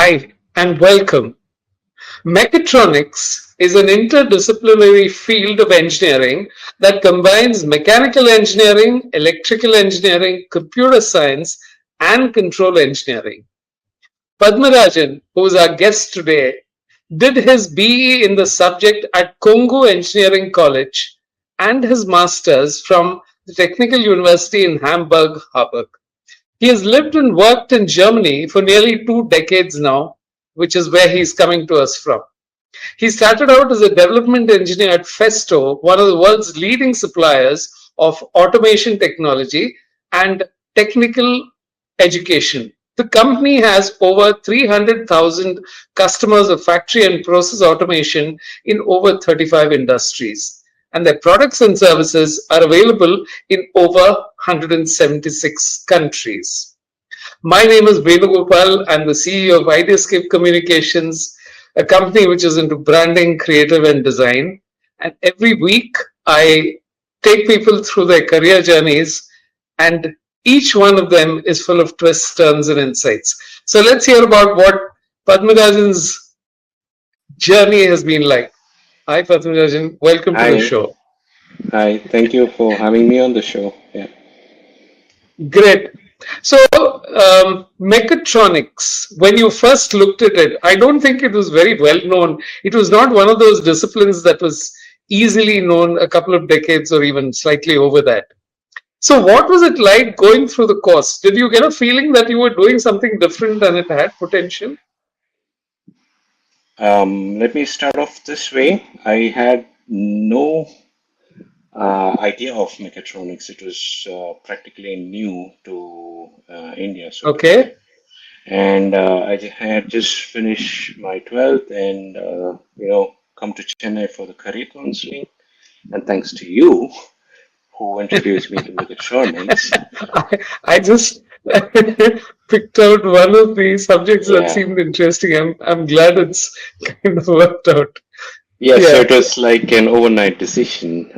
Hi, and welcome. Mechatronics is an interdisciplinary field of engineering that combines mechanical engineering, electrical engineering, computer science, and control engineering. Padmarajan, who is our guest today, did his BE in the subject at Kongu Engineering College and his master's from the Technical University in Hamburg, Harburg. He has lived and worked in Germany for nearly 2 decades now, which is where he's coming to us from. He started out as a development engineer at Festo, one of the world's leading suppliers of automation technology and technical education. The company has over 300,000 customers of factory and process automation in over 35 industries. And their products and services are available in over 176 countries. My name is Venugopal. I'm the CEO of Ideascape Communications, a company which is into branding, creative, and design. And every week, I take people through their career journeys, and each one of them is full of twists, turns, and insights. So let's hear about what Padmarajan's journey has been like. Hi, Padmarajan. Welcome to the Hi, show. hi. Thank you for having me on the show. Yeah. Great. So, mechatronics, when you first looked at it, I don't think it was very well known. It was not one of those disciplines that was easily known a couple of decades or even slightly over that. So, what was it like going through the course? Did you get a feeling that you were doing something different and it had potential? Let me start off this way. I had no idea of mechatronics. It was practically new to India, so to say. Okay. And had just finished my 12th and, come to Chennai for the career counseling. And thanks to you, who introduced me to mechatronics. I just picked out one of the subjects that Yeah. seemed interesting. I'm glad it's kind of worked out. Yes, so Yeah, it was like an overnight decision,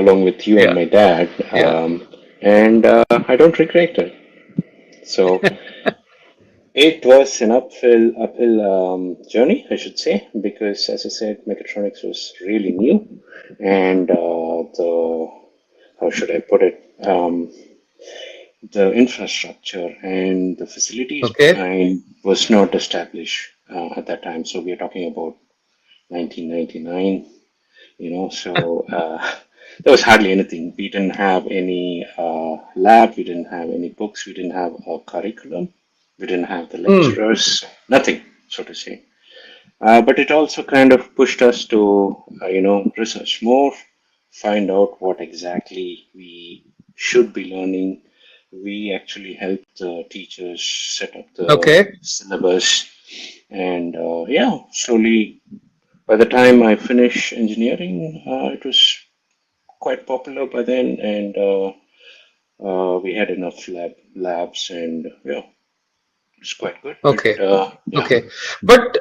along with you and yeah, my dad, yeah. and I don't regret it. So it was an uphill journey, I should say, because as I said, mechatronics was really new, and the how should I put it, the infrastructure and the facilities Okay. behind was not established at that time. So we are talking about 1999. There was hardly anything. We didn't have any lab, we didn't have any books, we didn't have a curriculum, we didn't have the Mm, lecturers, nothing, so to say. But it also kind of pushed us to, research more, find out what exactly we should be learning. We actually helped the teachers set up the okay. syllabus, and slowly by the time I finished engineering, it was quite popular by then, and we had enough labs, and yeah, it's quite good. But Okay. yeah, Okay. But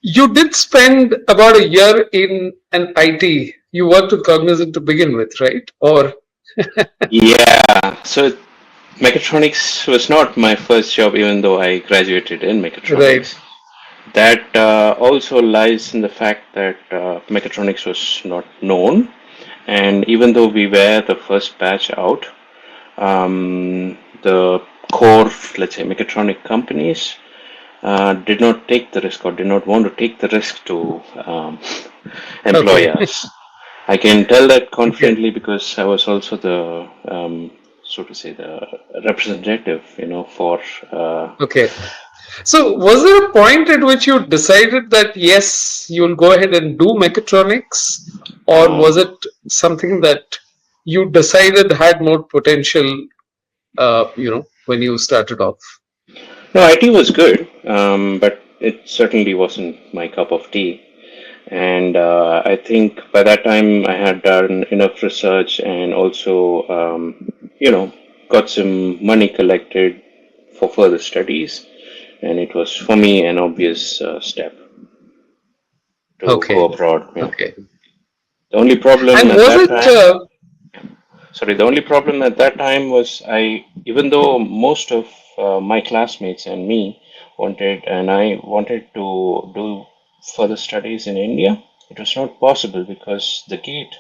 you did spend about a year in an IT. You worked with Cognizant to begin with, right? Or yeah. So mechatronics was not my first job, even though I graduated in right. mechatronics. That also lies in the fact that mechatronics was not known, and even though we were the first batch out, the core, let's say, mechatronic companies did not take the risk or did not want to take the risk to employ Okay. us. I can tell that Okay. confidently because I was also the, so to say, the representative, for. Okay. So, was there a point at which you decided that yes, you'll go ahead and do mechatronics, or was Um, it something that you decided had more potential? When you started off. no, IT was good, but it certainly wasn't my cup of tea. And I think by that time I had done enough research and also, got some money collected for further studies. And it was for me an obvious step to go Okay. abroad. Yeah. Okay. The only problem And at was that it? time, sorry, the only problem at that time was even though most of my classmates and me I wanted to do further studies in India. It was not possible because the gate,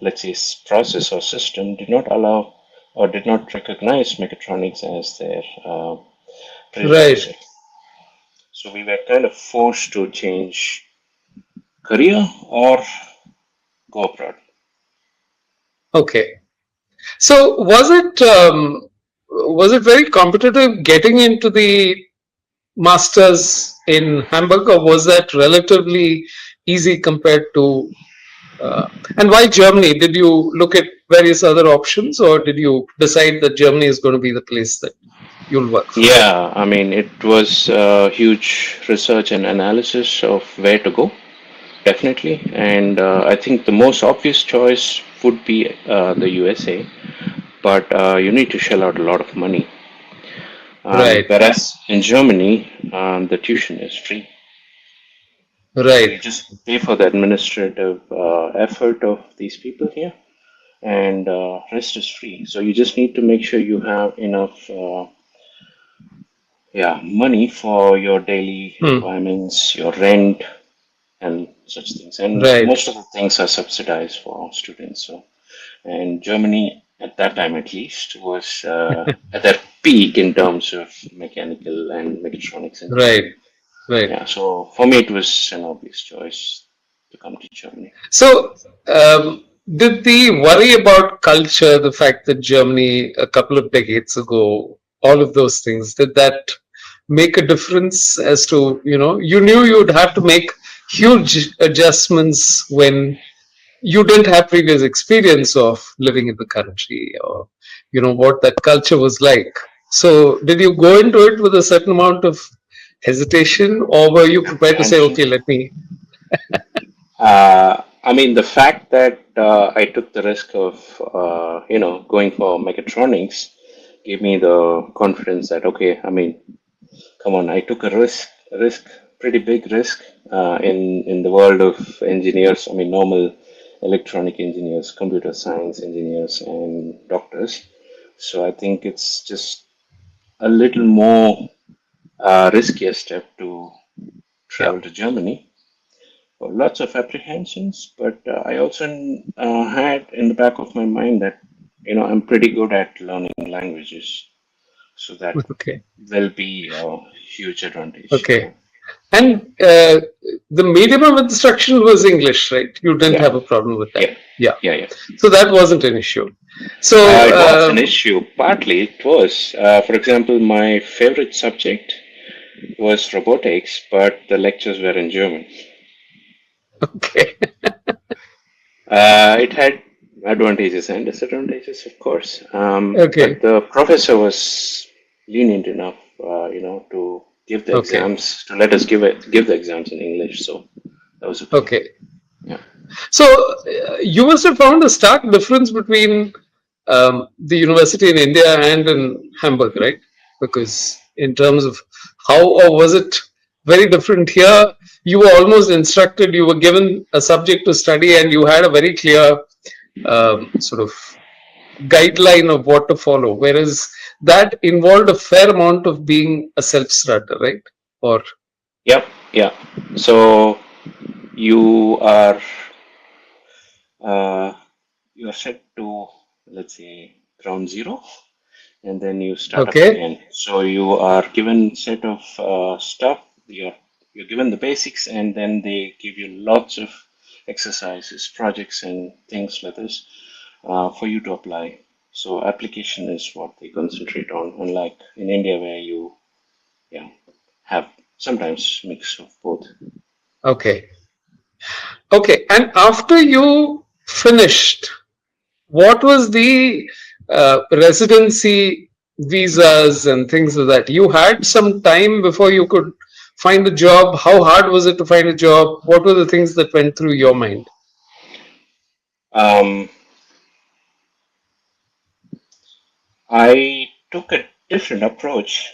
let's say, process or system did not allow or did not recognize mechatronics as their Right. prerequisite. So we were kind of forced to change career or go abroad. Okay. So was it very competitive getting into the masters in Hamburg, or was that relatively easy compared to? And why Germany? Did you look at various other options, or did you decide that Germany is going to be the place that you'll work from? Yeah, I mean, it was a huge research and analysis of where to go, definitely. And I think the most obvious choice would be the USA, but you need to shell out a lot of money. Right. Whereas in Germany, the tuition is free. So Right. you just pay for the administrative effort of these people here, and rest is free. So you just need to make sure you have enough, money for your daily Hmm. requirements, your rent, and such things. And Right. most of the things are subsidized for students. So, and Germany at that time at least was at their peak in terms of mechanical and mechatronics Right. engineering. Right. Yeah, so for me it was an obvious choice to come to Germany. So, did the worry about culture, the fact that Germany a couple of decades ago, all of those things, did that make a difference as to, you knew you'd have to make huge adjustments when you didn't have previous experience of living in the country, or, what that culture was like. So, did you go into it with a certain amount of hesitation, or were you prepared to say, Apprehension. okay, let me? I mean, the fact that I took the risk of, going for mechatronics gave me the confidence that, okay, I mean, come on, I took a risk, pretty big risk in the world of engineers. I mean, normal electronic engineers, computer science engineers, and doctors. So I think it's just a little more riskier step to Yeah. travel to Germany. Lots of apprehensions, but I also had in the back of my mind that I'm pretty good at learning languages, so that Okay. will be a huge advantage. Okay. And the medium of instruction was English, right? You didn't Yeah, have a problem with that. yeah, Yeah. yeah, yeah. So that wasn't an issue. So, It was an issue. Partly it was. For example, my favorite subject was robotics, but the lectures were in German. okay. It had advantages and disadvantages, of course. But Okay. the professor was lenient enough, to give the Okay. exams, to let us give the exams in English. So that was okay. Okay. Yeah. So you must have found a stark difference between the university in India and in Hamburg, right? Because in terms of how, or was it very different here? You were almost instructed, you were given a subject to study, and you had a very clear sort of guideline of what to follow, whereas that involved a fair amount of being a self-starter, right? Or Yep. Yeah. So you are uh, you are set to, let's say, ground zero, and then you start up okay, again. So you are given set of stuff. You're given the basics, and then they give you lots of exercises, projects, and things like this for you to apply. So application is what they concentrate on, unlike in India where you, yeah, have sometimes mix of both. okay, okay. And after you finished, what was the residency visas and things like that? You had some time before you could find a job. How hard was it to find a job? What were the things that went through your mind? Um, I took a different approach.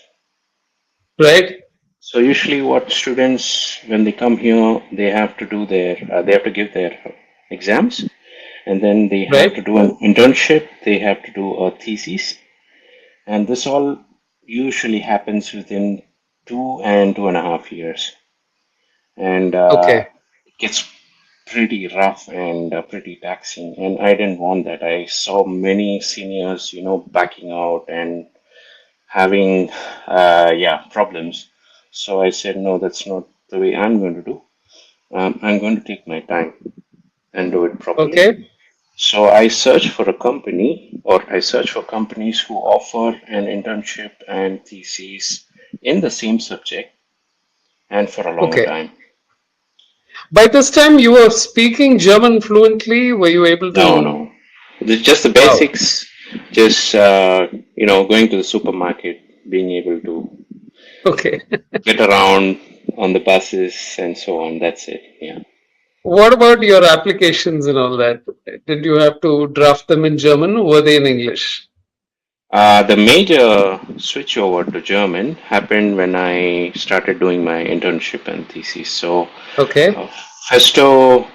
Right, So usually, what students when they come here, they have to give their exams, and then they have right, to do an internship. They have to do a thesis, and this all usually happens within 2 and 2.5 years, and Okay. it gets pretty rough and pretty taxing. And I didn't want that. I saw many seniors, backing out and having, problems. So I said, no, that's not the way I'm going to do. I'm going to take my time and do it properly. Okay. So I search for a company, or I search for companies who offer an internship and thesis in the same subject and for a longer Okay. time. By this time, you were speaking German fluently. Were you able No, to? no, just the Wow. basics. Just going to the supermarket, being able to Okay. get around on the buses and so on. That's it. Yeah. What about your applications and all that? Did you have to draft them in German or were they in English? The major switch over to German happened when I started doing my internship and thesis. So, Okay. uh, Festo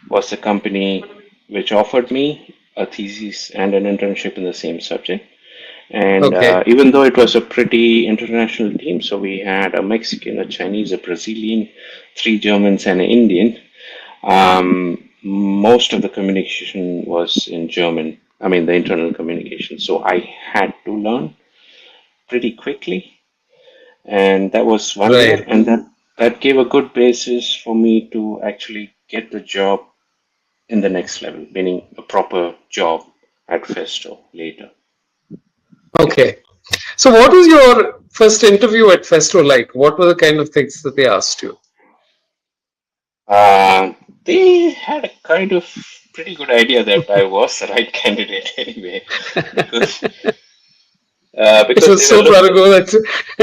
was the company which offered me a thesis and an internship in the same subject. And Okay. even though it was a pretty international team, so we had a Mexican, a Chinese, a Brazilian, three Germans, and an Indian. Most of the communication was in German. I mean, the internal communication. So I had to learn pretty quickly, and that was 1 year, Right. and that gave a good basis for me to actually get the job in the next level, meaning a proper job at Festo later. Yeah. Okay. So, what was your first interview at Festo like? What were the kind of things that they asked you? Uh, they had a kind of pretty good idea that I was the right candidate anyway, because It because they was were so long looking. ago that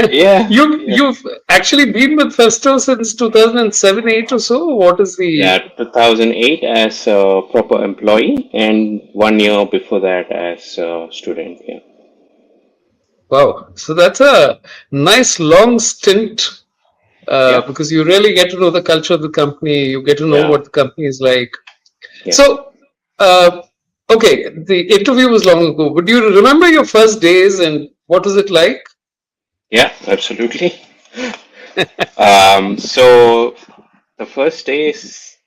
Yeah, you yeah, you've actually been with Festo since 2007, 8 or so. What is the? yeah. 2008 as a proper employee, and 1 year before that as a student. Yeah, Wow. So that's a nice long stint yeah, because you really get to know the culture of the company. You get to know yeah, what the company is like. yeah, So, uh, okay, the interview was long ago. But do you remember your first days and what was it like? yeah. Absolutely. So the first day is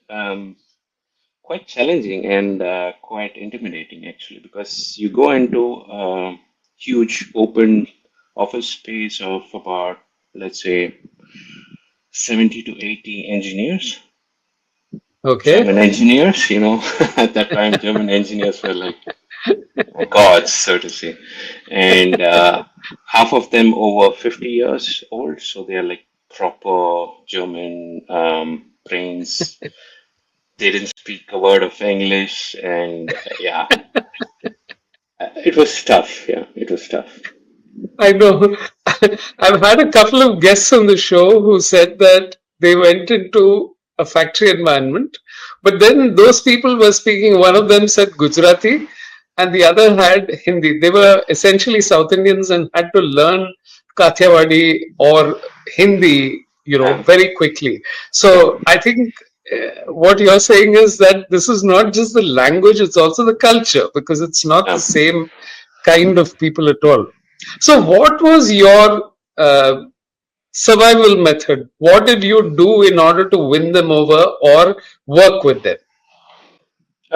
um, quite challenging and quite intimidating actually, because you go into a huge open office space of about, let's say, 70 to 80 engineers, Okay. German engineers. At that time German engineers were like gods, so to say, and half of them over 50 years old, so they're like proper German brains. They didn't speak a word of English, and yeah, it was tough. Yeah, it was tough. I know. I've had a couple of guests on the show who said that they went into a factory environment, but then those people were speaking. One of them said Gujarati, and the other had Hindi. They were essentially South Indians and had to learn Kathiawadi or Hindi, Yeah, very quickly. yeah, So I think what you're saying is that this is not just the language; it's also the culture because it's not the yeah. same kind of people at all. So, what was your survival method? What did you do in order to win them over or work with them?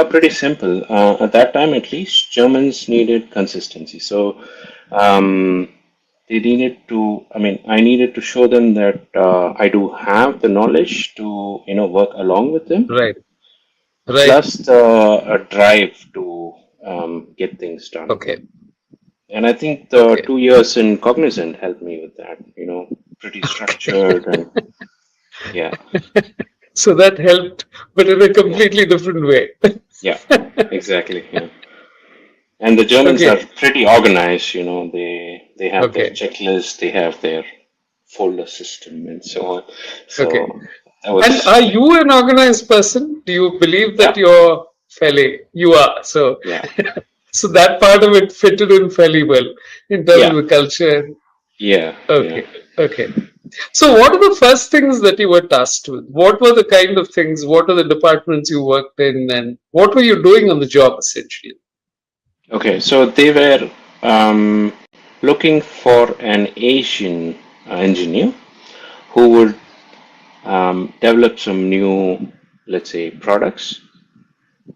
Pretty simple. At that time, at least, Germans needed consistency. So um, they needed to. I mean, I needed to show them that I do have the knowledge to, work along with them, Right, right. plus a drive to get things done. Okay, And I think the okay, 2 years in Cognizant helped me with that. Pretty okay. structured and yeah, So that helped, but in a yeah, completely different way. yeah, exactly. Yeah. And the Germans are Okay, pretty organized. They have their okay, checklist, they have their folder system, and so on. okay. So that And was are like, you an organized person? Do you believe that yeah, you're fairly? You are. So, yeah, so that part of it fitted in fairly well in terms of yeah, the culture. yeah, yeah. Okay, okay. So, what are the first things that you were tasked with? What were the kind of things? What are the departments you worked in, and what were you doing on the job essentially? Okay, so they were. Um, looking for an Asian engineer who would develop some new, let's say, products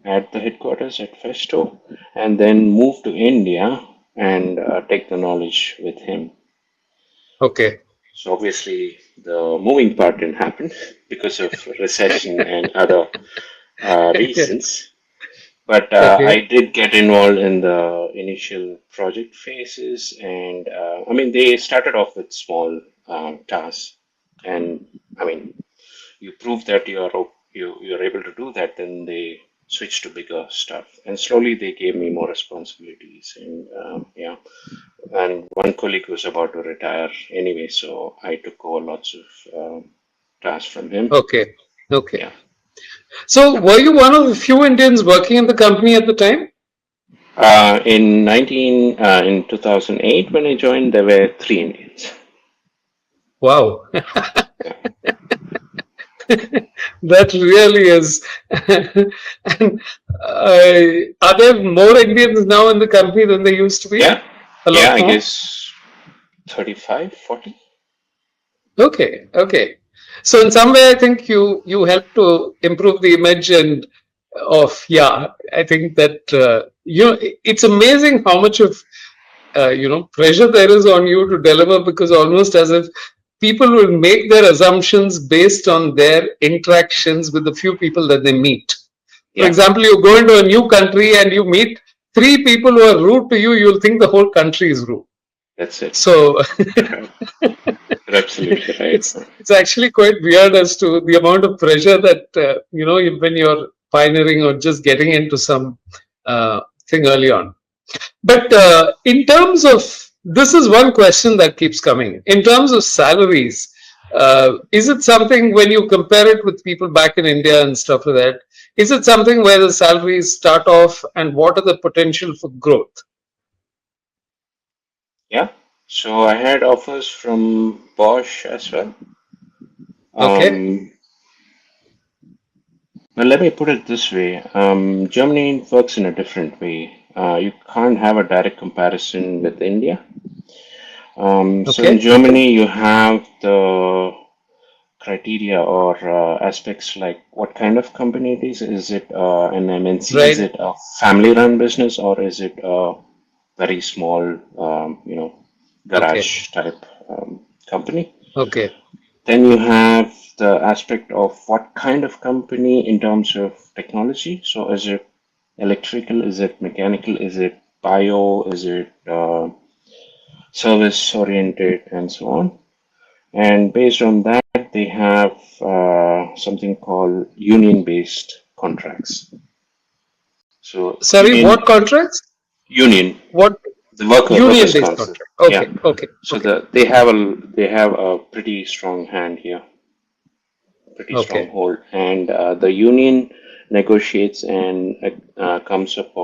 at the headquarters at Festo, and then move to India and take the knowledge with him. Okay. So obviously, the moving part didn't happen because of recession and other Yeah. reasons. But I Okay. did get involved in the initial project phases, and I mean, they started off with small tasks, and I mean, you prove that you're able to do that, then they switch to bigger stuff, and slowly they gave me more responsibilities, and yeah, and one colleague was about to retire anyway, so I took over lots of tasks from him. Okay. Okay. Yeah. So, were you one of the few Indians working in the company at the time? In 2008 when I joined, there were three Indians. Wow. Yeah. That really is. And are there more Indians now in the company than there used to be? Yeah, A yeah, lot I more? guess 35, 40. Okay, okay. So in some way, I think you help to improve the image and of yeah. I think that it's amazing how much of pressure there is on you to deliver because almost as if people will make their assumptions based on their interactions with the few people that they meet. For Yeah, example, you go into a new country and you meet three people who are rude to you, you'll think the whole country is rude. that's it. So Right. You're absolutely right. it's actually quite weird as to the amount of pressure that when you're pioneering or just getting into some thing early on. But in terms of this is one question that keeps coming. In terms of salaries, is it something when you compare it with people back in India and stuff like that? Is it something where the salaries start off and what are the potential for growth? Yeah. So I had offers from Bosch as well. Okay, Um, well, let me put it this way. Germany works in a different way. You can't have a direct comparison with India. So in okay, Germany, you have the criteria or aspects like what kind of company it is. Is it an MNC? Is right, it a family-run business, or is it a very small, okay, garage type company? okay. Then you have the aspect of what kind of company in terms of technology. So is it electrical? Is it mechanical? Is it bio? Is it service oriented, and so on? And based on that, they have something called union-based contracts. So Sorry, what contracts? union, What the workers' union-based council. contract? Yeah. Okay, okay, So okay, they have a pretty strong hand here, pretty strong okay, hold, and the union negotiates and comes up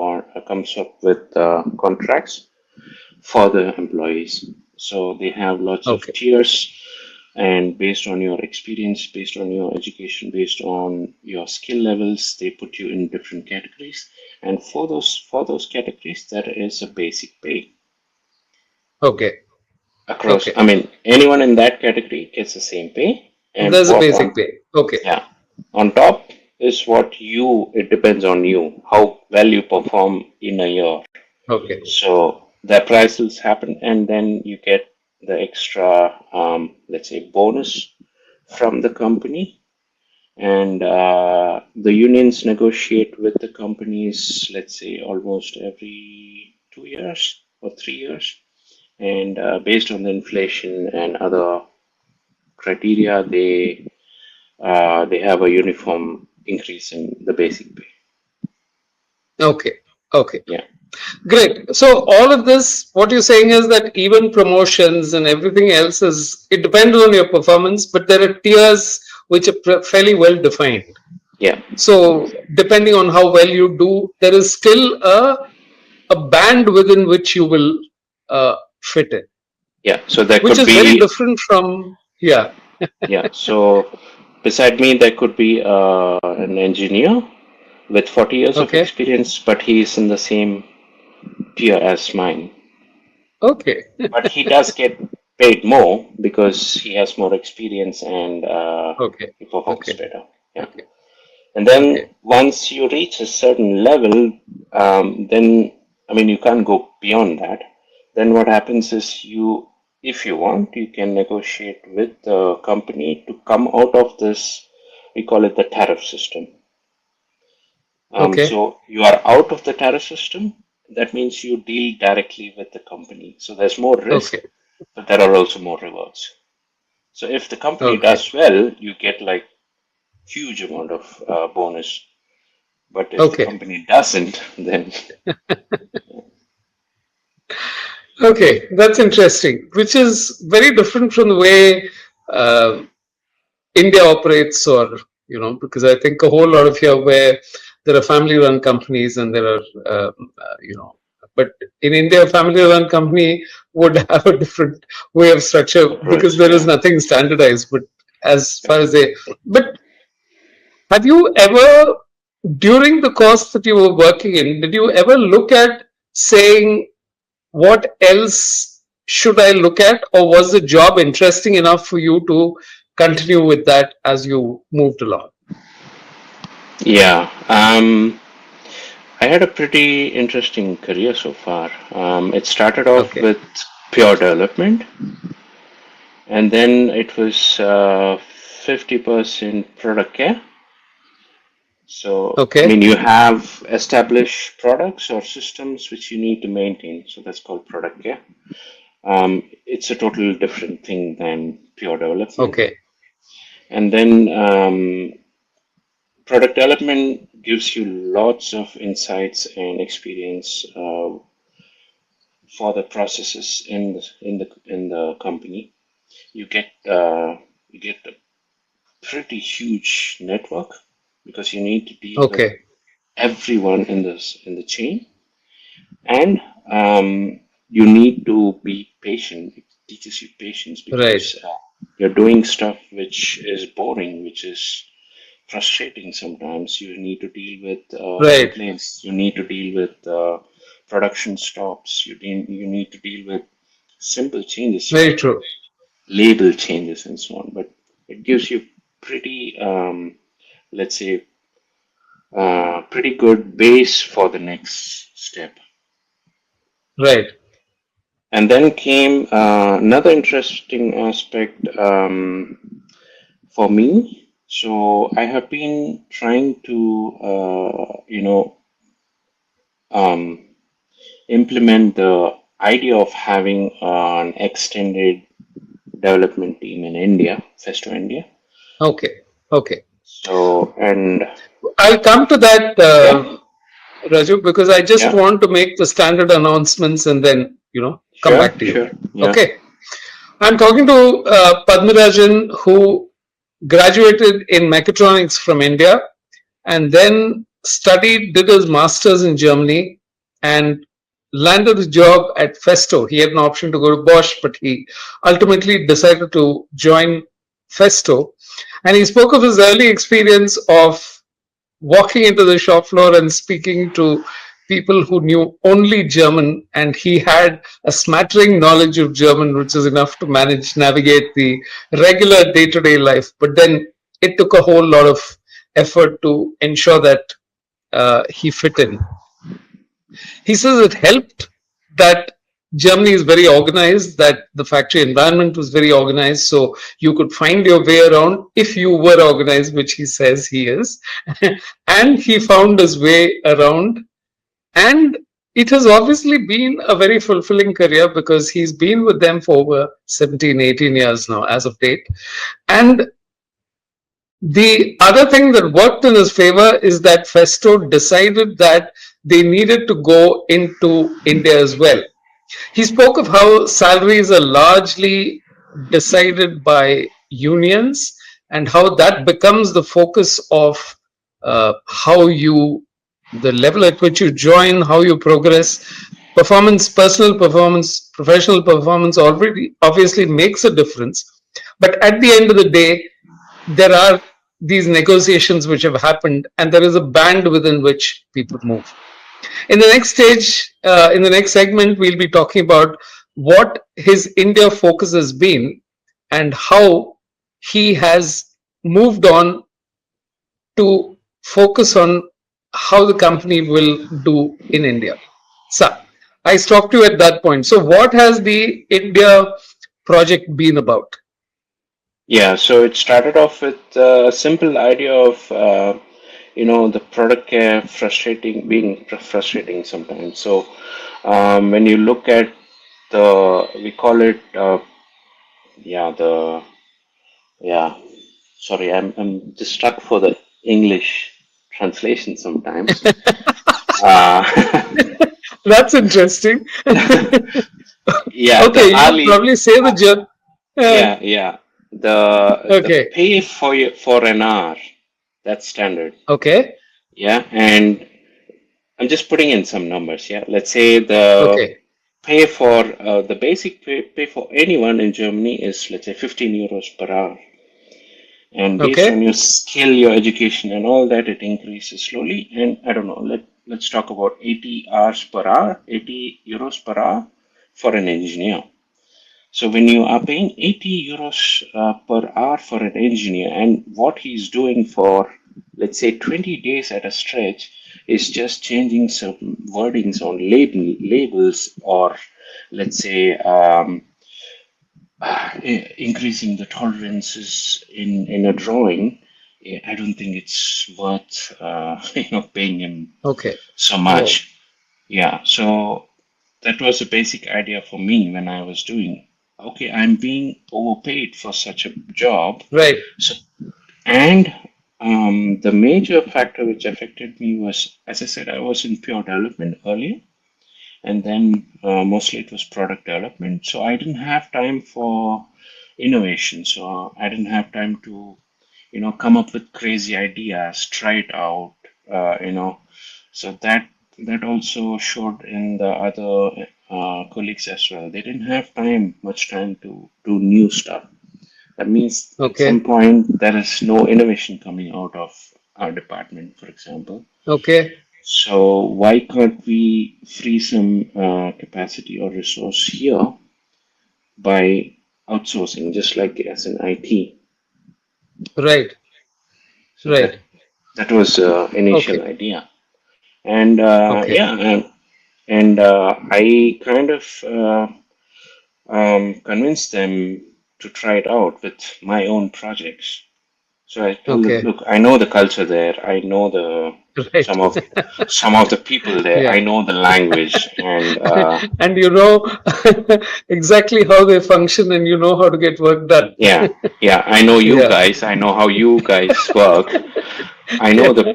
with contracts for the employees. So they have lots of okay. tiers, and based on your experience, based on your education, based on your skill levels, they put you in different categories. And for those categories, there is a basic pay Okay. across. Okay. I mean, anyone in that category gets the same pay, and There's a what basic on pay. Okay. yeah on top is what you. It depends on you how well you perform in a year. Okay. So the appraisals happen, and then you get the extra, let's say, bonus from the company. And the unions negotiate with the companies, let's say, almost every 2 years or 3 years. And based on the inflation and other criteria, they have a uniform increase in the basic pay. Okay. Okay. Yeah. Great. So all of this, what you're saying is that even promotions and everything else it depends on your performance, but there are tiers which are fairly well defined. Yeah. So depending on how well you do, there is still a band within which you will fit in, Yeah. So there which could is very be. different from, yeah. Yeah. So beside me, there could be an engineer with 40 years of Okay. experience, but he is in the same tier as mine. Okay. but he does get paid more because he has more experience and Okay. he performs Okay. better. Yeah. Okay. And then Okay. once you reach a certain level, then I mean you can't go beyond that. Then what happens is if you want, you can negotiate with the company to come out of this. We call it the tariff system. Okay. So you are out of the tariff system. That means you deal directly with the company. So there's more risk, Okay. but there are also more rewards. So if the company Okay. does well, you get like huge amount of bonus. But if the Okay. company doesn't, then Okay. That's interesting, which is very different from the way uh, India operates, or because I think a whole lot of here where there are family-run companies and there are, but in India, a family-run company would have a different way of structure because approach, there is yeah. nothing standardized. But as Yeah. far as but have you ever, during the course that you were working in, did you ever look at saying, what else should I look at, or was the job interesting enough for you to continue with that as you moved along? Yeah. I had a pretty interesting career so far. It started off Okay. with pure development, and then it was 50% product care. So, I Okay. mean, you have established products or systems which you need to maintain. So that's called product care. It's a total different thing than pure development. Okay. And then product development gives you lots of insights and experience for the processes in the company. You get a pretty huge network because you need to deal with Okay. everyone in the chain, and you need to be patient. It teaches you patience Right. because you're doing stuff which is boring, which is frustrating sometimes. You need to deal with Right. complaints. You need to deal with production stops. You need to deal with simple changes Very like true. label changes and so on. But it gives you pretty, let's say, pretty good base for the next step. Right. And then came another interesting aspect for me. So I have been trying to, um, implement the idea of having an extended development team in India, Festo India. Okay. Okay. So, and I'll come to that, yeah, Raju, because I just yeah, want to make the standard announcements and then, come sure, back to you. sure, yeah, Okay. I'm talking to Padmarajan, who graduated in mechatronics from India and then did his master's in Germany and landed a job at Festo. He had an option to go to Bosch, but he ultimately decided to join Festo. And he spoke of his early experience of walking into the shop floor and speaking to people who knew only German, and he had a smattering knowledge of German, which is enough to navigate the regular day to day life. But then it took a whole lot of effort to ensure that he fit in. He says it helped that Germany is very organized, that the factory environment was very organized, so you could find your way around if you were organized, which he says he is. And he found his way around. And it has obviously been a very fulfilling career because he's been with them for over 17, 18 years now, as of date. And the other thing that worked in his favor is that Festo decided that they needed to go into India as well. He spoke of how salaries are largely decided by unions and how that becomes the focus of the level at which you join, how you progress. Performance, personal performance, professional performance already obviously makes a difference. But at the end of the day, there are these negotiations which have happened, and there is a band within which people move. In the next segment, we'll be talking about what his India focus has been and how he has moved on to focus on how the company will do in India. So I stopped you at that point. So what has the India project been about? Yeah, so it started off with a simple idea of the product care being frustrating sometimes. So when you look at we call it yeah the yeah sorry, I'm just stuck for the English translation sometimes. uh, That's interesting. yeah, the Okay, you would hourly. probably say the job. Yeah, the Okay, pay for an hour, that's standard. okay, Yeah, and I'm just putting in some numbers. Yeah, let's say the okay, pay for the basic pay for anyone in Germany is, let's say, 15 euros per hour, and based on okay, your skill, your education, and all that, it increases slowly. And I don't know. Let's talk about 80 hours per hour, 80 euros per hour for an engineer. So when you are paying 80 euros per hour for an engineer, and what he's doing for, let's say, 20 days at a stretch is just changing some wordings on labels, or let's say increasing the tolerances in a drawing, I don't think it's worth paying him okay. so Wow. much. Yeah, so that was a basic idea for me when I was doing. Okay, I'm being overpaid for such a job. Right. So, and the major factor which affected me was, as I said, I was in pure development earlier, and then mostly it was product development. So I didn't have time for innovation. So I didn't have time to, come up with crazy ideas, try it out, so that also showed in the other colleagues as well. They didn't have much time to do new stuff. That means at some Okay, point there is no innovation coming out of our department, for example. okay, So why can't we free some capacity or resource here by outsourcing, just like as an IT? right, So right. that was initial Okay, idea, and okay, I kind of convinced them to try it out with my own projects. So I told them, okay. look, I know the culture there. I know the Right. some of some of the people there. Yeah. I know the language, and And you know exactly how they function and you know how to get work done. yeah, I know you Yeah. guys. I know how you guys work. I know the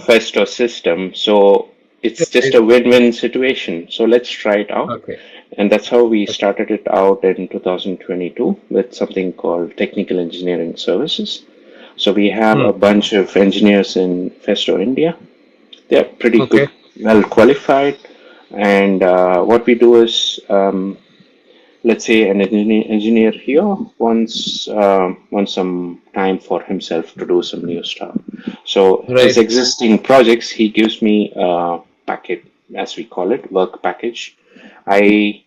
Festo system. So it's just Right. a win-win situation. So let's try it out. Okay. And that's how we Okay. started it out in 2022 with something called Technical Engineering Services. So we have a Hmm. bunch of engineers in Festo, India. They're pretty good, Okay. well qualified. And what we do is, let's say, an engineer here wants some time for himself to do some new stuff. So his Right. existing projects, he gives me a packet, as we call it, work package. I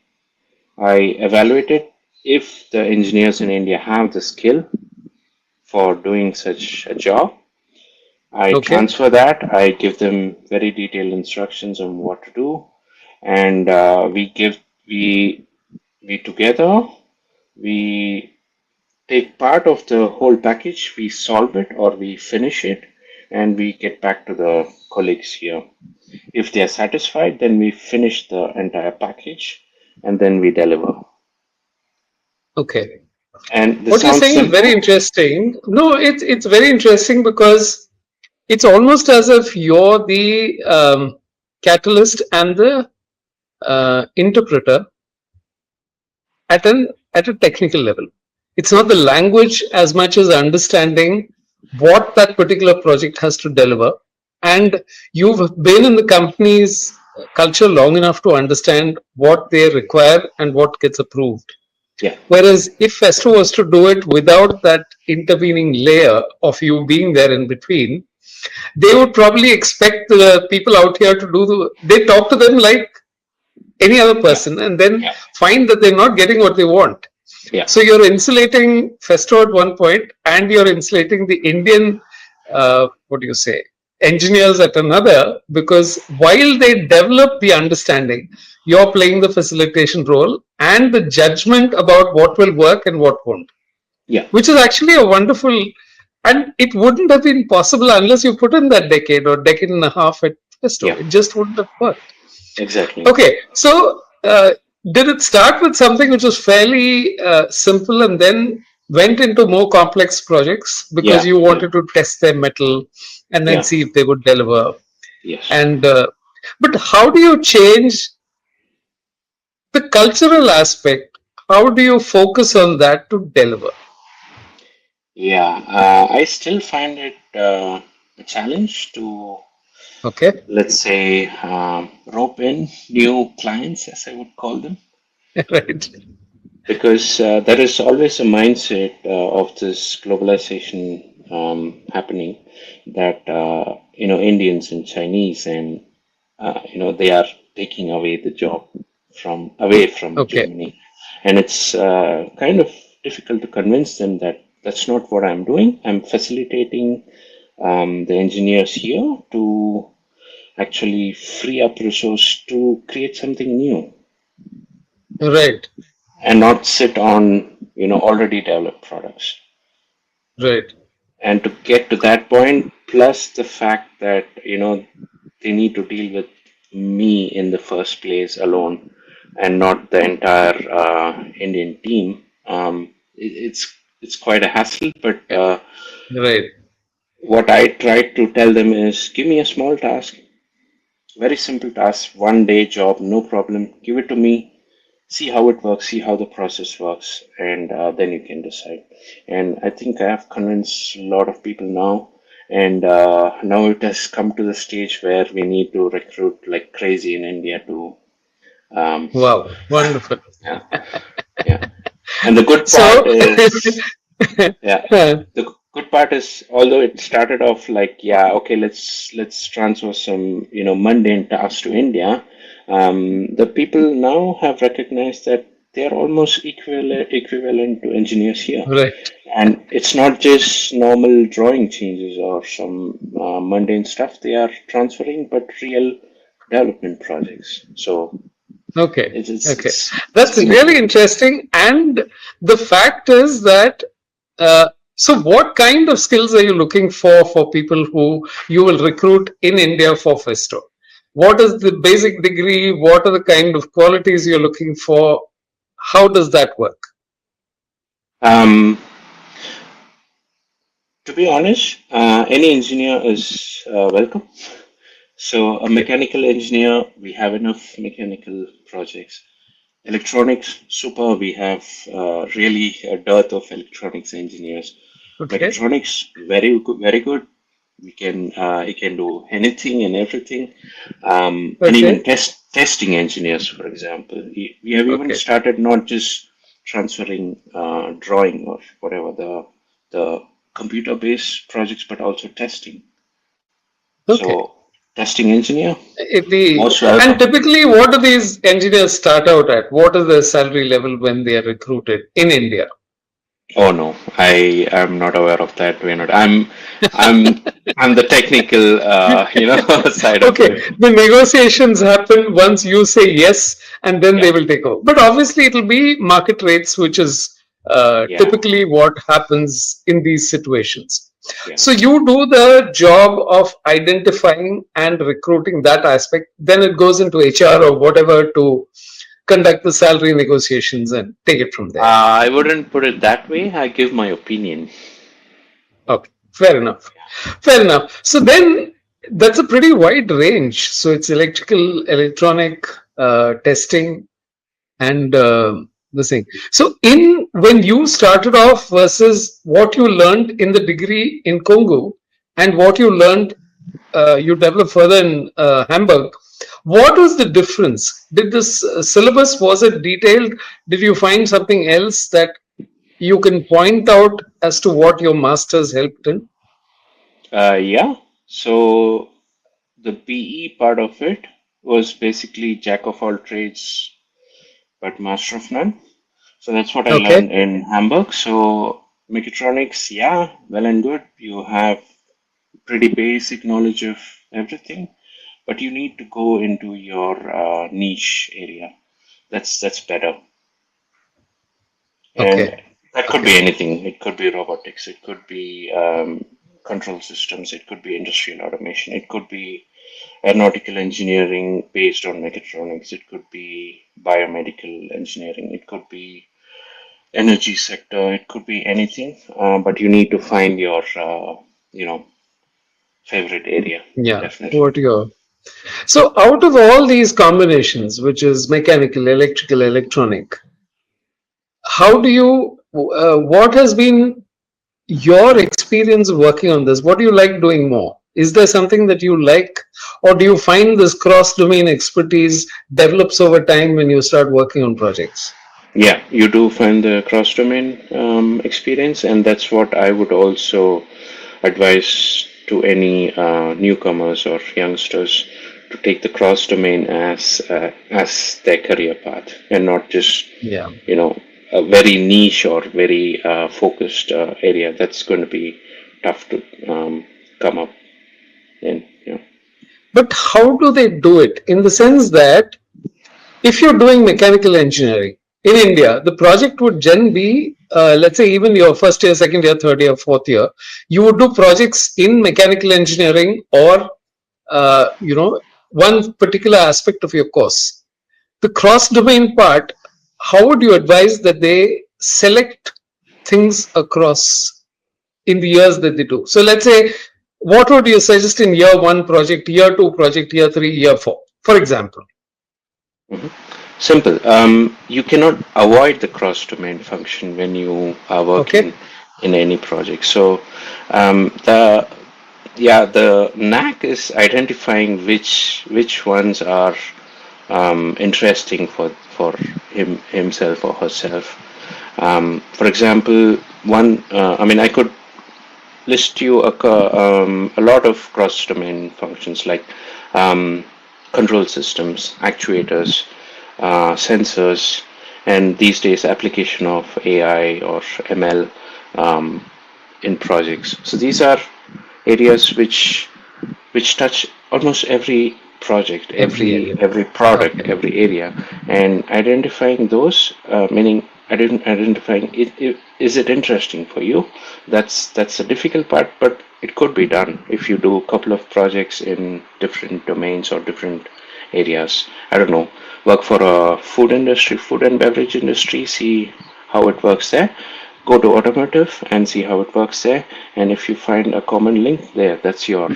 I evaluated if the engineers in India have the skill for doing such a job. I Okay. transfer that. I give them very detailed instructions on what to do, and we together we take part of the whole package. We solve it or we finish it, and we get back to the colleagues here. If they are satisfied, then we finish the entire package, and then we deliver. Okay. And this What you're sounds saying is very simple. interesting. No, it's very interesting because it's almost as if you're the catalyst and the interpreter at a technical level. It's not the language as much as understanding what that particular project has to deliver. And you've been in the company's culture long enough to understand what they require and what gets approved. Yeah. Whereas if Festo was to do it without that intervening layer of you being there in between, they would probably expect the people out here to do they talk to them like any other person, and then Yeah. find that they're not getting what they want. Yeah. So you're insulating Festo at one point, and you're insulating the Indian, what do you say, engineers at another, because while they develop the understanding, you're playing the facilitation role and the judgment about what will work and what won't. Yeah. Which is actually a wonderful, and it wouldn't have been possible unless you put in that decade or decade and a half at Festo. Yeah. It just wouldn't have worked. Exactly. Okay, so did it start with something which was fairly simple and then went into more complex projects because you wanted to test their metal and then see if they would deliver? Yes. And but how do you change the cultural aspect? How do you focus on that to deliver? Yeah, I still find it a challenge to, Okay, let's say, rope in new clients, as I would call them, right. because there is always a mindset of this globalization happening that Indians and Chinese and they are taking away the job away from Okay, Germany, and it's kind of difficult to convince them that that's not what I'm doing. I'm facilitating the engineers here to actually free up resource to create something new right, and not sit on already developed products. right. And to get to that point, plus the fact that they need to deal with me in the first place alone and not the entire Indian team. It's quite a hassle, but Right. what I try to tell them is give me a small task, very simple task, 1 day job, no problem. Give it to me, see how it works, see how the process works, and then you can decide. And I think I have convinced a lot of people now. And now it has come to the stage where we need to recruit like crazy in India to Wow, wonderful. yeah, yeah. And the good part So, is, yeah, the good part is, although it started off like, yeah, okay, let's transfer some mundane tasks to India. The people now have recognized that they are almost equivalent to engineers here, right. and it's not just normal drawing changes or some mundane stuff they are transferring, but real development projects. So Okay. it's Okay. it's, it's That's been a really journey. interesting. And the fact is that, so what kind of skills are you looking for people who you will recruit in India for Festo? What is the basic degree? What are the kind of qualities you're looking for? How does that work? Um, to be honest, any engineer is welcome. So, a Okay. mechanical engineer, we have enough mechanical projects. Electronics, super, we have really a dearth of electronics engineers. Okay. Mechatronics, very good, very good. He can do anything and everything, and even Okay. testing engineers, for example. We have even Okay. started not just transferring drawing or whatever the computer-based projects, but also testing. Okay. So, testing engineer, most And welcome. typically, what do these engineers start out at? What is the salary level when they are recruited in India? Oh no, I am not aware of that. We're not. I'm, I'm the technical, side of Okay, it. the negotiations happen once you say yes, and then Yeah, they will take over. But obviously, it will be market rates, which is yeah, typically what happens in these situations. yeah. So you do the job of identifying and recruiting that aspect. Then it goes into HR or whatever to conduct the salary negotiations and take it from there. I wouldn't put it that way. I give my opinion. Okay, fair enough. Fair enough. So then that's a pretty wide range. So it's electrical, electronic, testing, and the thing. So in when you started off versus what you learned in the degree in Kongu and what you learned, you developed further in Hamburg. What was the difference? Did this syllabus, was it detailed? Did you find something else that you can point out as to what your masters helped in? Yeah. So the PE part of it. was basically jack of all trades but master of none. So that's what I Okay. learned in Hamburg. So mechatronics, yeah, well and good. You have pretty basic knowledge of everything, but you need to go into your niche area. That's better. And Okay. that could Okay. be anything. It could be robotics. It could be control systems. It could be industrial automation. It could be aeronautical engineering based on mechatronics. It could be biomedical engineering. It could be energy sector. It could be anything. But you need to find your, you know, favorite area. Yeah. Definitely. What your So out of all these combinations, which is mechanical, electrical, electronic, how do you? What has been your experience working on this? What do you like doing more? Is there something that you like, or do you find this cross-domain expertise develops over time when you start working on projects? Yeah, you do find the cross domain experience, and that's what I would also advise to any newcomers or youngsters to take the cross domain as their career path, and not just Yeah. a very niche or very focused area that's going to be tough to come up in. But how do they do it? In the sense that if you're doing mechanical engineering in India, the project would then be, let's say, even your first year, second year, third year, fourth year, you would do projects in mechanical engineering or, one particular aspect of your course. The cross domain part, how would you advise that they select things across in the years that they do? So let's say, what would you suggest in year one project, year two project, year three, year four, for example? Mhm. Simple. You cannot avoid the cross-domain function when you are Okay. working in any project. So the knack is identifying which ones are interesting for himself or herself. For example, I mean, I could list you a lot of cross-domain functions like um, control systems, actuators, sensors, and these days application of AI or ML in projects. So these are areas which touch almost every project, Every area. every product, Okay. every area, and identifying those, meaning identifying is it interesting for you? That's the difficult part, but it could be done if you do a couple of projects in different domains or different areas. I don't know, work for a food industry, food and beverage industry, see how it works there. Go to automotive and see how it works there. And if you find a common link there, that's your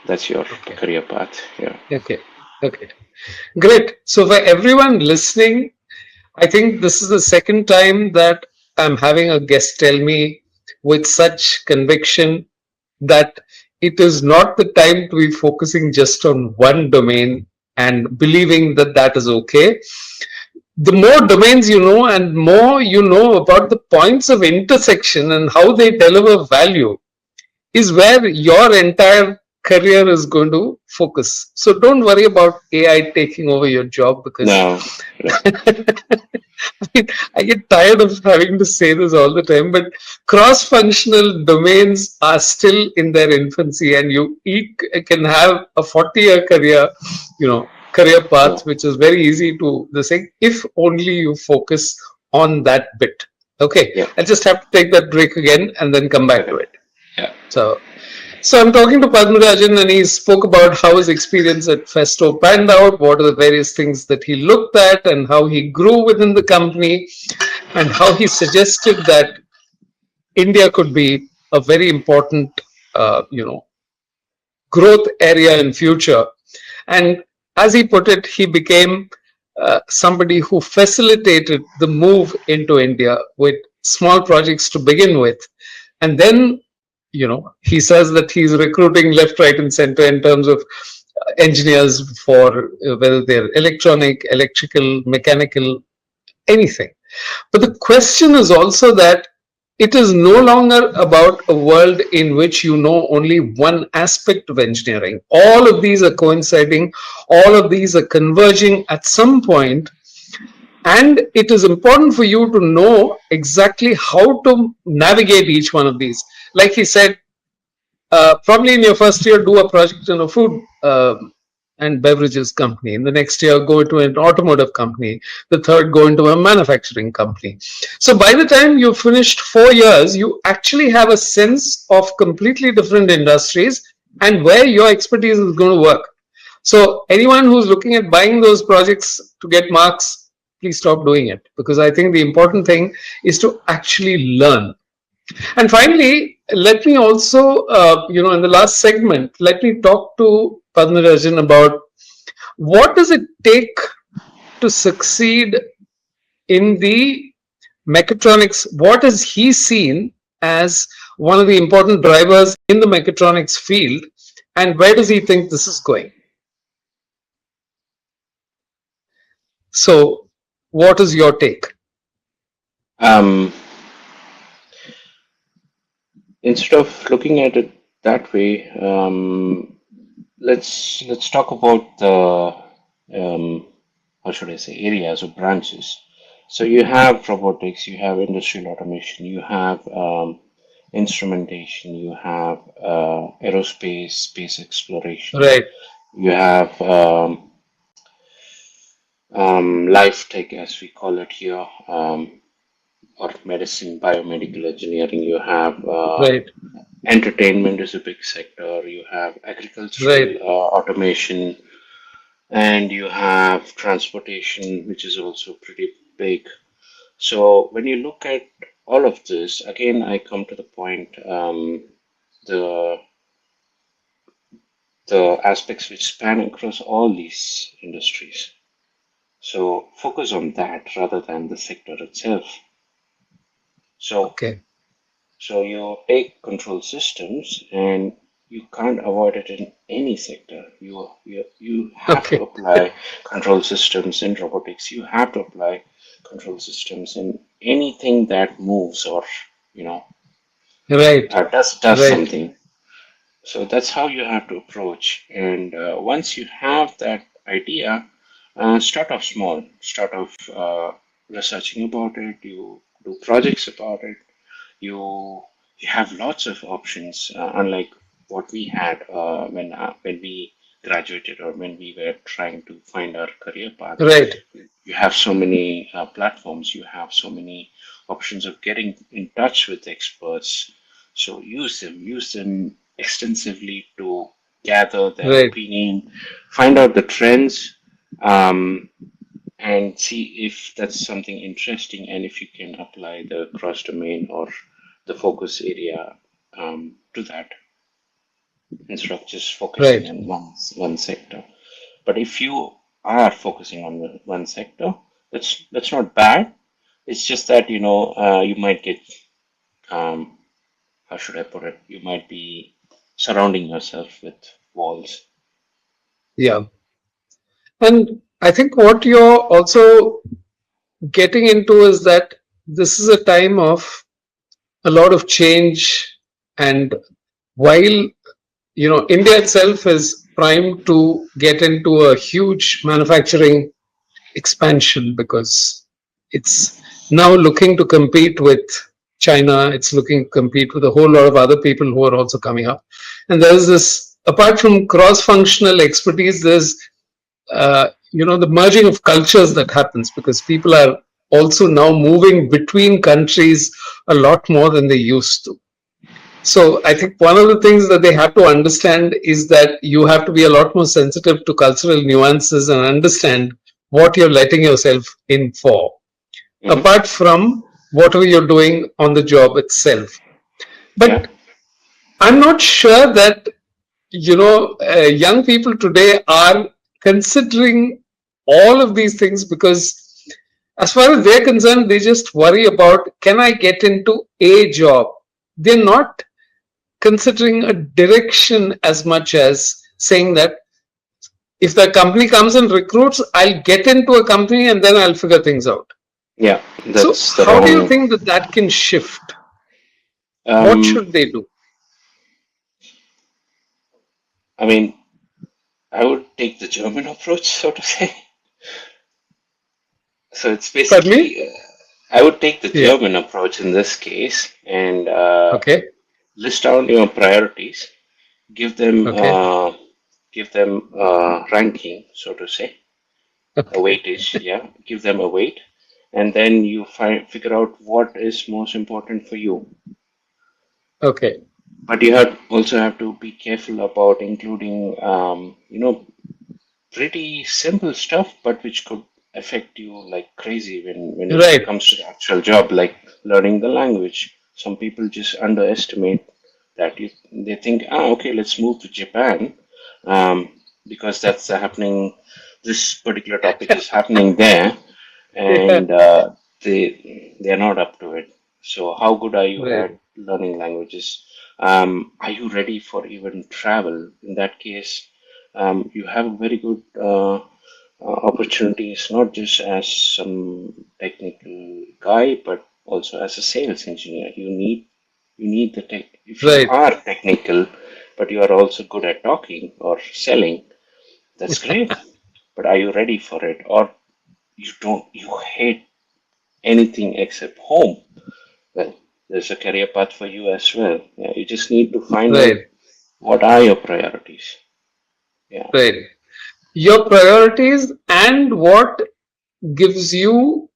Okay. career path. Yeah. Okay. Okay. Great. So for everyone listening, I think this is the second time that I'm having a guest tell me with such conviction that it is not the time to be focusing just on one domain and believing that that is okay. The more domains you know and more you know about the points of intersection and how they deliver value is where your entire career is going to focus. So don't worry about AI taking over your job because No. I get tired of having to say this all the time, but cross functional domains are still in their infancy, and can have a 40-year career Yeah. path, which is very easy to the thing if only you focus on that bit. Okay, Yeah. I just have to take that break again and then come back to Okay. it. Yeah. So I'm talking to Padmarajan, and he spoke about how his experience at Festo panned out, what are the various things that he looked at, and how he grew within the company, and how he suggested that India could be a very important, uh, you know, growth area in future. And as he put it, he became somebody who facilitated the move into India with small projects to begin with, and then he says that he's recruiting left, right, and center in terms of engineers for whether they're electronic, electrical, mechanical, anything. But the question is also that it is no longer about a world in which you know only one aspect of engineering. All of these are coinciding, all of these are converging at some point, and it is important for you to know exactly how to navigate each one of these. Like he said, probably in your first year, do a project in a food and beverages company. In the next year, go to an automotive company. The third, go into a manufacturing company. So by the time you've finished 4 years, you actually have a sense of completely different industries and where your expertise is going to work. So anyone who's looking at buying those projects to get marks, please stop doing it, because I think the important thing is to actually learn. And finally, let me also, in the last segment, let me talk to Padmarajan about what does it take to succeed in the mechatronics. What has he seen as one of the important drivers in the mechatronics field, and where does he think this is going? So, what is your take? Um, Instead of looking at it that way, let's talk about the how should I say, areas or branches. So you have robotics, you have industrial automation, you have instrumentation, you have aerospace, space exploration, Right, you have LifeTech, as we call it here, or medicine, biomedical engineering. You have right, entertainment is a big sector. You have right, agricultural automation, and you have transportation, which is also pretty big. So when you look at all of this, again, I come to the point, the the aspects which span across all these industries. So focus on that rather than the sector itself. So okay, so you take control systems and you can't avoid it in any sector. You have to okay, apply control systems in robotics. You have to apply control systems in anything that moves or you know right, does right, something. So that's how you have to approach. And once you have that idea, start off small. Start off researching about it. You do projects about it. You you have lots of options, unlike what we had when we graduated or when we were trying to find our career path. right, You have so many platforms. You have so many options of getting in touch with experts. So use them extensively to gather their right. opinion, find out the trends, um, and see if that's something interesting and if you can apply the cross domain or the focus area to that instead of just focusing Right. on one sector. But if you are focusing on one sector, that's not bad. It's just that you might get how should I put it? You might be surrounding yourself with walls. Yeah. And I think what you're also getting into is that this is a time of a lot of change. And while, India itself is primed to get into a huge manufacturing expansion because it's now looking to compete with China, it's looking to compete with a whole lot of other people who are also coming up. And there's this, apart from cross functional expertise, there's the merging of cultures that happens because people are also now moving between countries a lot more than they used to. So I think one of the things that they have to understand is that you have to be a lot more sensitive to cultural nuances and understand what you're letting yourself in for, Hmm. apart from whatever you're doing on the job itself. Yeah. But I'm not sure that young people today are considering all of these things because, as far as they're concerned, they just worry about, can I get into a job? They're not considering a direction as much as saying that if the company comes and recruits, I'll get into a company and then I'll figure things out. Yeah. So, That's the how do you wrong. think that can shift? What Um, should they do? I mean, I would take the German approach, so to say. So it's Pardon me? basically, I would take the Yeah. German approach in this case and Okay. list down your priorities, give them Okay. ranking, so to say, a Okay. weightage. Yeah, give them a weight, and then you figure out what is most important for you. Okay. But you also have to be careful about including, pretty simple stuff, but which could affect you like crazy when it Right. comes to the actual job, like learning the language. Some people just underestimate that. They think, okay, let's move to Japan, because that's happening. This particular topic is happening there, Yeah. and they're not up to it. So how good are you Right. at learning languages? Are you ready for even travel? In that case, you have a very good opportunities, not just as some technical guy, but also as a sales engineer. You need the tech. If you Right. are technical, but you are also good at talking or selling, that's great. But are you ready for it, or you hate anything except home? Well, there's a career path for you as well. Yeah, you just need to find out Right. what are your priorities. Yeah, Right. Your priorities and what gives you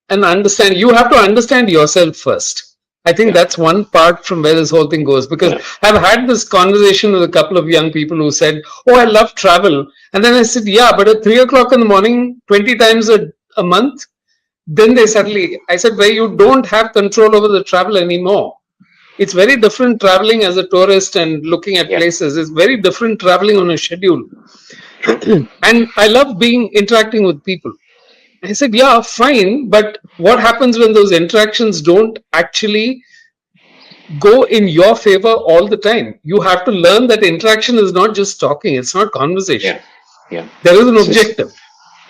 an understand. You have to understand yourself first. I think yeah, that's one part from where this whole thing goes, because yeah, I've had this conversation with a couple of young people who said, "Oh, I love travel," and then I said, "Yeah, but at 3 o'clock in the morning, 20 times a month." Then they suddenly, I said, "Where you don't have control over the travel anymore." It's very different traveling as a tourist and looking at yeah. places. It's very different traveling on a schedule. True. And I love being interacting with people. I said, yeah, fine. But what happens when those interactions don't actually go in your favor all the time? You have to learn that interaction is not just talking, it's not conversation. Yeah, yeah. There is an It's just objective.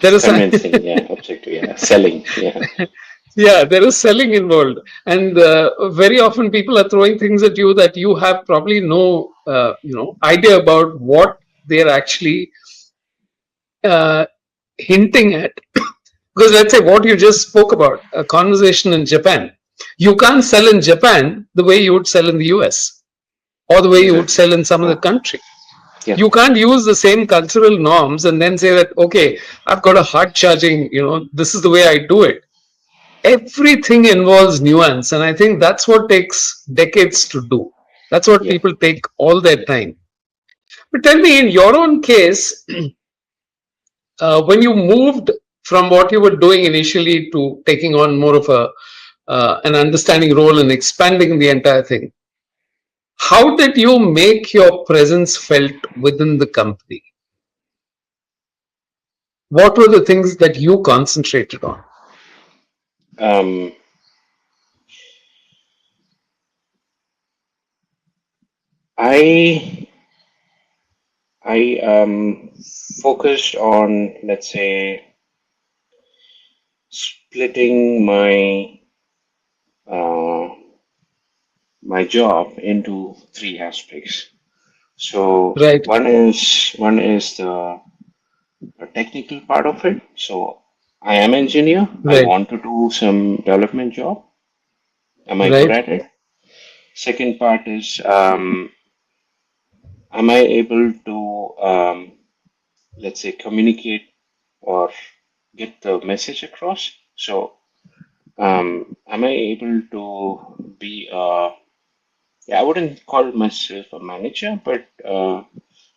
There is a convincing. Yeah, objective. Yeah, selling. Yeah, yeah, there is selling involved, and very often people are throwing things at you that you have probably no idea about what they're actually uh, hinting at. Because let's say what you just spoke about, a conversation in Japan, you can't sell in Japan the way you would sell in the US or the way you would exactly. sell in some other Ah, country. yeah, You can't use the same cultural norms and then say that, okay, I've got a hard charging, this is the way I do it. Everything involves nuance. And I think that's what takes decades to do. That's what yeah. people take all their time. But tell me, in your own case, when you moved from what you were doing initially to taking on more of an understanding role and expanding the entire thing, how did you make your presence felt within the company? What were the things that you concentrated on? Um, I I focused on, let's say, splitting uh, my job into three aspects. So Right, one is the technical part of it. So I am engineer. I right, want to do some development job. Am I good right. at it? Second part is, am I able to, let's say, communicate or get the message across? So am I able to be yeah, I wouldn't call myself a manager, but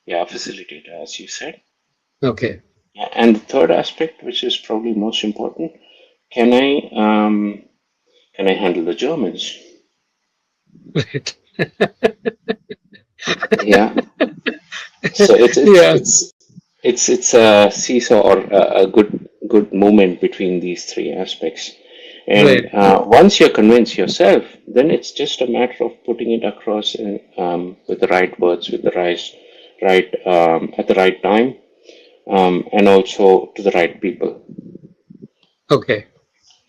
yeah, a facilitator, as you said. Okay. Yeah, and the third aspect, which is probably most important, can I um, can I handle the Germans? Right. Yeah, so it's it's Yeah. it's it's it's a seesaw or a good movement between these three aspects. And Right. once you're convinced yourself, then it's just a matter of putting it across with the right words, with the right at the right time, and also to the right people. Okay.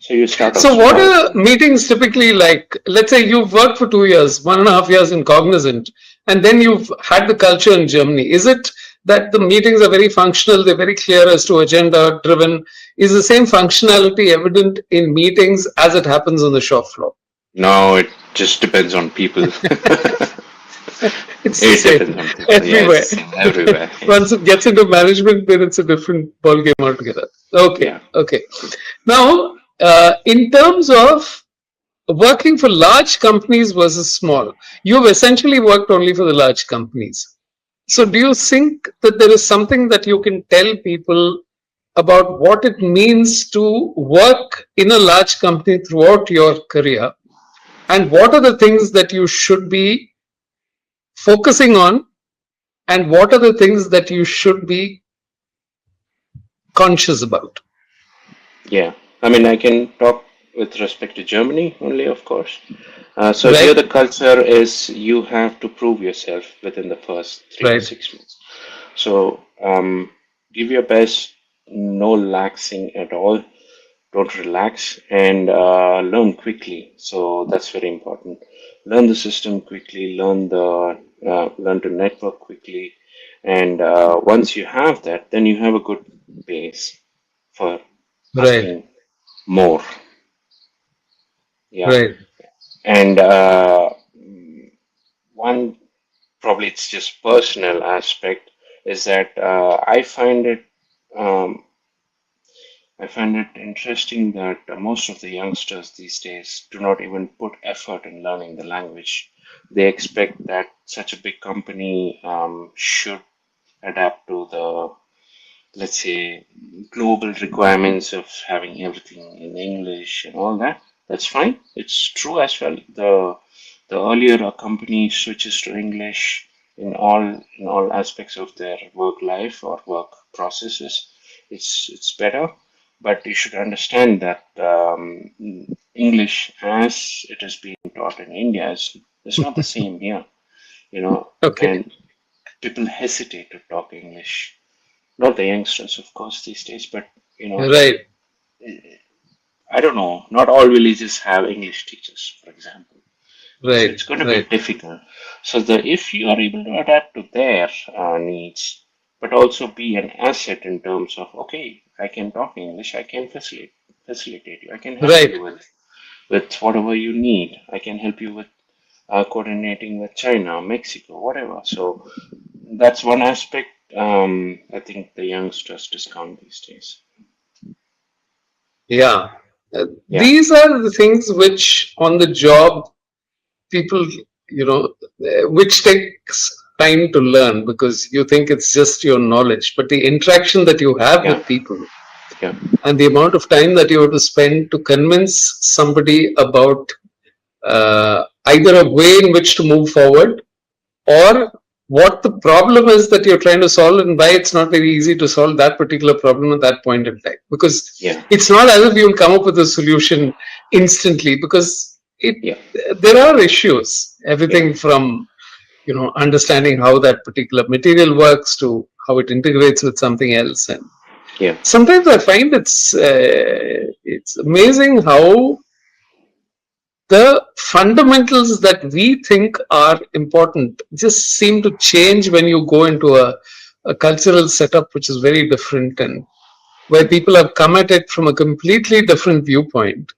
So you start off So what small. are meetings typically like? Let's say you've worked for 2 years, 1.5 years in Cognizant, and then you've had the culture in Germany. Is it that the meetings are very functional, they're very clear as to agenda driven? Is the same functionality evident in meetings as it happens on the shop floor? No, it just depends on people. It's the It same depends on people. Yeah, it's everywhere. the same everywhere. Once Yes. it gets into management, then it's a different ballgame altogether. Okay, Yeah. okay. Now, in terms of working for large companies versus small, you've essentially worked only for the large companies. So, do you think that there is something that you can tell people about what it means to work in a large company throughout your career? And what are the things that you should be focusing on? And what are the things that you should be conscious about? Yeah. I mean, I can talk with respect to Germany only, of course. So here Right, the culture is you have to prove yourself within the first 3 to 6 months. So give your best, no laxing at all. Don't relax and learn quickly. So that's very important. Learn the system quickly. Learn to network quickly. And once you have that, then you have a good base for right, asking more. Yeah. right, And one, probably it's just personal aspect, is that um, I find it interesting that most of the youngsters these days do not even put effort in learning the language. They expect that such a big company should adapt to the, let's say, global requirements of having everything in English and all that. That's fine. It's true as well. The earlier a company switches to English in all aspects of their work life or work processes, it's better. But you should understand that English, as it is being taught in India, is not the same here. okay, And people hesitate to talk English, not the youngsters, of course, these days, but you know, right, I don't know. Not all villages have English teachers, for example. So right, it's going to be right, difficult. So if you are able to adapt to their needs, but also be an asset in terms of, okay, I can talk English, I can facilitate you, I can help right. you with whatever you need. I can help you with coordinating with China, Mexico, whatever. So that's one aspect. I think the youngsters discount these days. Yeah. Yeah, These are the things which on the job people, which takes time to learn because you think it's just your knowledge, but the interaction that you have yeah, with people yeah, and the amount of time that you have to spend to convince somebody about either a way in which to move forward or what the problem is that you're trying to solve and why it's not very easy to solve that particular problem at that point in time, because yeah, it's not as if you'll come up with a solution instantly, because it yeah, there are issues, yeah, everything from understanding how that particular material works to how it integrates with something else. And yeah, sometimes I find it's amazing how the fundamentals that we think are important just seem to change when you go into a cultural setup which is very different and where people have come at it from a completely different viewpoint.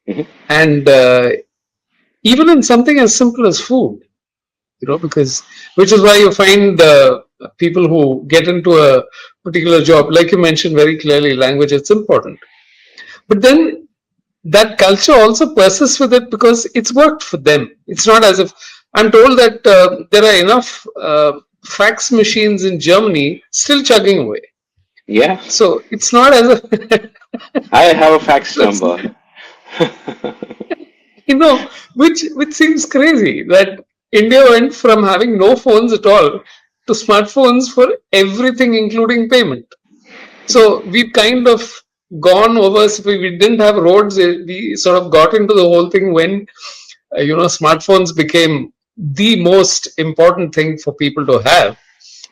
hmm, And even in something as simple as food, because which is why you find people who get into a particular job, like you mentioned very clearly, language, it's important. But then that culture also persists with it because it's worked for them. It's not as if I'm told that there are enough fax machines in Germany still chugging away. yeah. So it's not as if I have a fax that's number. which seems crazy that India went from having no phones at all to smartphones for everything, including payment. So we've kind of gone over. So we didn't have roads. We sort of got into the whole thing when smartphones became the most important thing for people to have.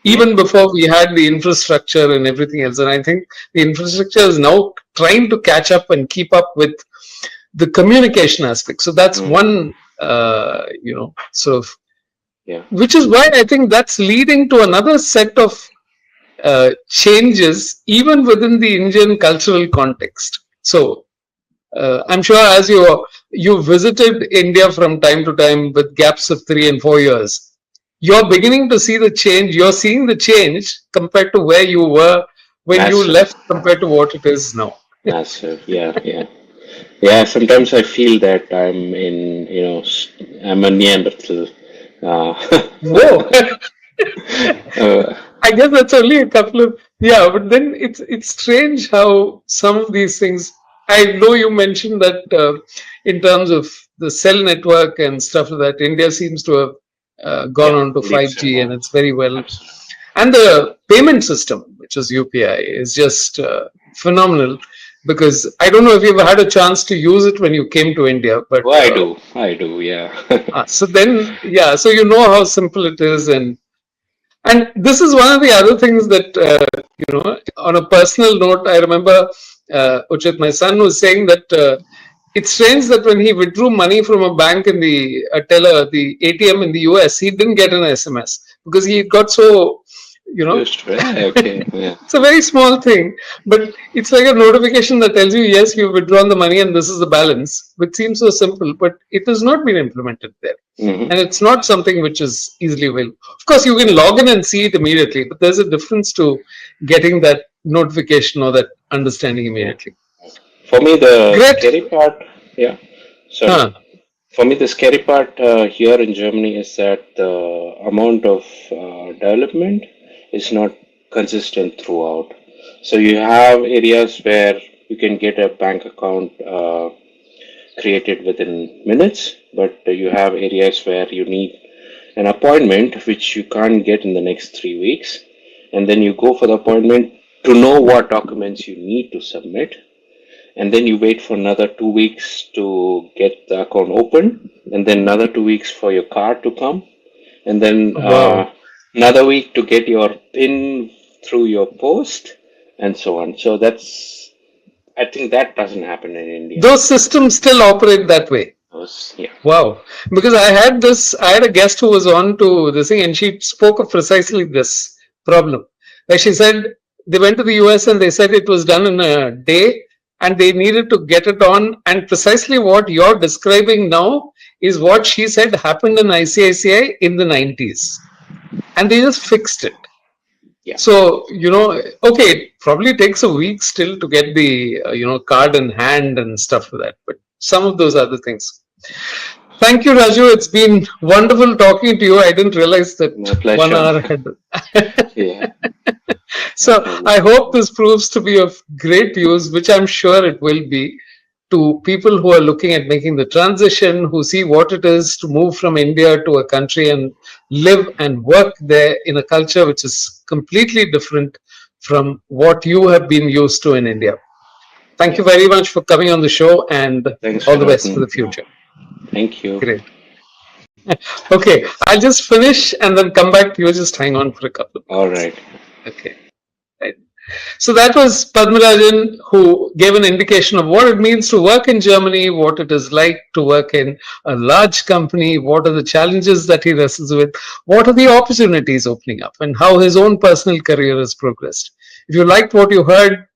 even before we had the infrastructure and everything else. And I think the infrastructure is now trying to catch up and keep up with the communication aspect. So that's one, sort of, which is why I think that's leading to another set of changes even within the Indian cultural context. So I'm sure as you visited India from time to time with gaps of 3 and 4 years, you're beginning to see the change. You're seeing the change compared to where you were when you left compared to what it is now. Massive, yeah. Sometimes I feel that I'm I'm a Neanderthal. Whoa. I guess that's only a couple of, but then it's strange how some of these things, I know you mentioned that in terms of the cell network and stuff like that, India seems to have gone on to 5G and it's very well. Absolutely. And the payment system, which is UPI, is just phenomenal, because I don't know if you've had a chance to use it when you came to India, but I do, yeah. so then, so you know how simple it is, and this is one of the other things that on a personal note, I remember Uchit, my son, was saying that it's strange that when he withdrew money from a bank in the teller, the ATM in the US, he didn't get an SMS because he got so, it's a very small thing, but it's like a notification that tells you, yes, you've withdrawn the money and this is the balance, which seems so simple, but it has not been implemented there. And it's not something which is easily available. Of course, you can log in and see it immediately, but there's a difference to getting that notification or that understanding immediately. For me, the scary part, For me, the scary part here in Germany is that the amount of development is not consistent throughout. So you have areas where you can get a bank account created within minutes, but you have areas where you need an appointment which you can't get in the next 3 weeks, and then you go for the appointment to know what documents you need to submit, and then you wait for another 2 weeks to get the account open, and then another 2 weeks for your card to come, and then another week to get your PIN through your post, and so on. So I think that doesn't happen in India. Those systems still operate that way. Wow. Because I had a guest who was on to this thing, and she spoke of precisely this problem. Like she said, they went to the US and they said it was done in a day and they needed to get it on. And precisely what you're describing now is what she said happened in ICICI in the 90s. And they just fixed it. So, it probably takes a week still to get the, card in hand and stuff like that. But some of those other things. Thank you, Raju. It's been wonderful talking to you. I didn't realize that 1 hour had. So I hope this proves to be of great use, which I'm sure it will be, to people who are looking at making the transition, who see what it is to move from India to a country and live and work there in a culture which is completely different from what you have been used to in India. Thank you very much for coming on the show, and all the best for the future. Thank you. Great. Okay, I'll just finish and then come back to you. Just hang on for a couple. All right. Okay. Right. So that was Padmarajan, who gave an indication of what it means to work in Germany, what it is like to work in a large company, what are the challenges that he wrestles with, what are the opportunities opening up, and how his own personal career has progressed. If you liked what you heard,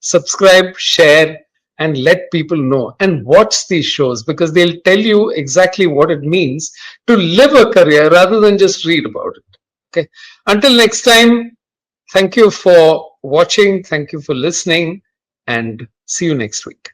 subscribe, share, and let people know, and watch these shows, because they'll tell you exactly what it means to live a career rather than just read about it. Okay. Until next time, thank you for watching. Thank you for listening, and see you next week.